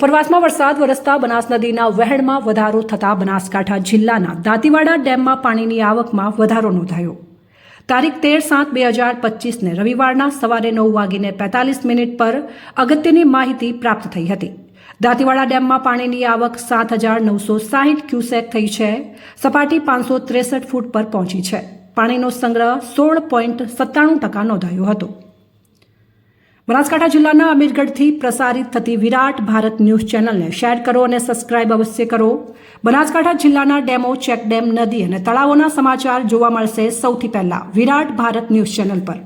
ઉપરવાસમાં વરસાદ વરસતા બનાસ નદીના વહેણમાં વધારો થતા બનાસકાંઠા જિલ્લાના દાંતીવાડા ડેમમાં પાણીની આવકમાં વધારો નોંધાયો। તારીખ 13/7/2025ને રવિવારના સવારે 9:45 પર અગત્યની માહિતી પ્રાપ્ત થઈ હતી। દાંતીવાડા ડેમમાં પાણીની આવક 7,960 ક્યુસેક થઈ છે। સપાટી 563 ફૂટ પર પહોંચી છે। પાણીનો સંગ્રહ 16.97% નોંધાયો હતો। બનાસકાંઠા જિલ્લાના અમીરગઢથી પ્રસારિત થતી વિરાટ ભારત ન્યૂઝ ચેનલને શેર કરો અને સબસ્ક્રાઇબ અવશ્ય કરો। બનાસકાંઠા જિલ્લાના ડેમો, ચેકડેમ, નદી અને તળાવોના સમાચાર જોવા મળશે સૌથી પહેલા વિરાટ ભારત ન્યૂઝ ચેનલ પર।